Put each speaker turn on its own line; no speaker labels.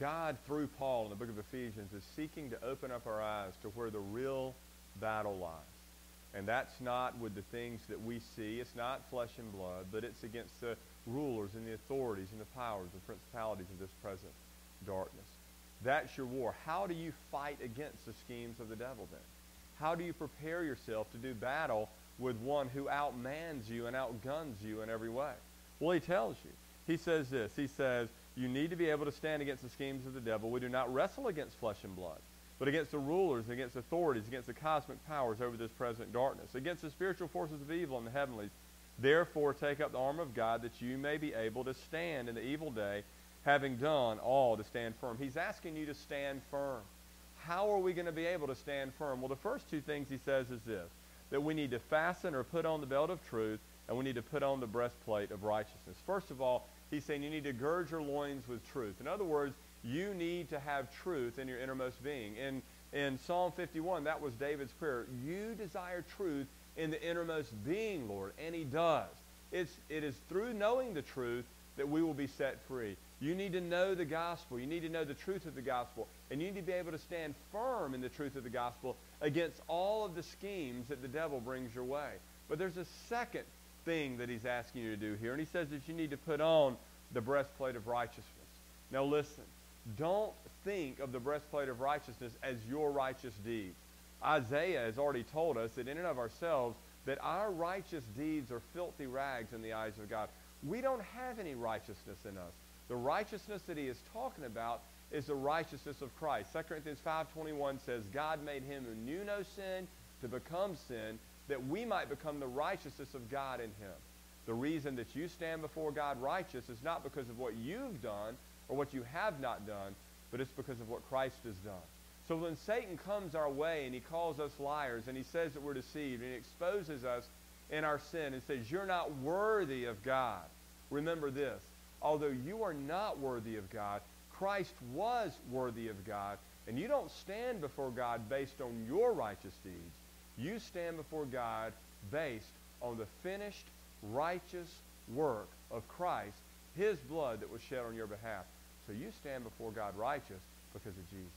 God, through Paul in the book of Ephesians, is seeking to open up our eyes to where the real battle lies. And that's not with the things that we see. It's not flesh and blood, but it's against the rulers and the authorities and the powers and principalities of this present darkness. That's your war. How do you fight against the schemes of the devil then? How do you prepare yourself to do battle with one who outmans you and outguns you in every way? Well, he tells you. He says this. He says, you need to be able to stand against the schemes of the devil. We do not wrestle against flesh and blood, but against the rulers, against authorities, against the cosmic powers over this present darkness, against the spiritual forces of evil in the heavenlies. Therefore, take up the armor of God that you may be able to stand in the evil day, having done all to stand firm. He's asking you to stand firm. How are we going to be able to stand firm? Well, the first two things he says is this, that we need to fasten or put on the belt of truth, and we need to put on the breastplate of righteousness. First of all, he's saying you need to gird your loins with truth. In other words, you need to have truth in your innermost being. In Psalm 51, that was David's prayer. You desire truth in the innermost being, Lord, and he does. It is through knowing the truth that we will be set free. You need to know the gospel. You need to know the truth of the gospel. And you need to be able to stand firm in the truth of the gospel against all of the schemes that the devil brings your way. But there's a second thing that he's asking you to do here. And he says that you need to put on the breastplate of righteousness. Now listen, don't think of the breastplate of righteousness as your righteous deeds. Isaiah has already told us that in and of ourselves that our righteous deeds are filthy rags in the eyes of God. We don't have any righteousness in us. The righteousness that he is talking about is the righteousness of Christ. 2 Corinthians 5:21 says, God made him who knew no sin to become sin, that we might become the righteousness of God in him. The reason that you stand before God righteous is not because of what you've done or what you have not done, but it's because of what Christ has done. So when Satan comes our way and he calls us liars and he says that we're deceived and he exposes us in our sin and says, you're not worthy of God, remember this. Although you are not worthy of God, Christ was worthy of God, and you don't stand before God based on your righteous deeds. You stand before God based on the finished righteous work of Christ, his blood that was shed on your behalf. So you stand before God righteous because of Jesus.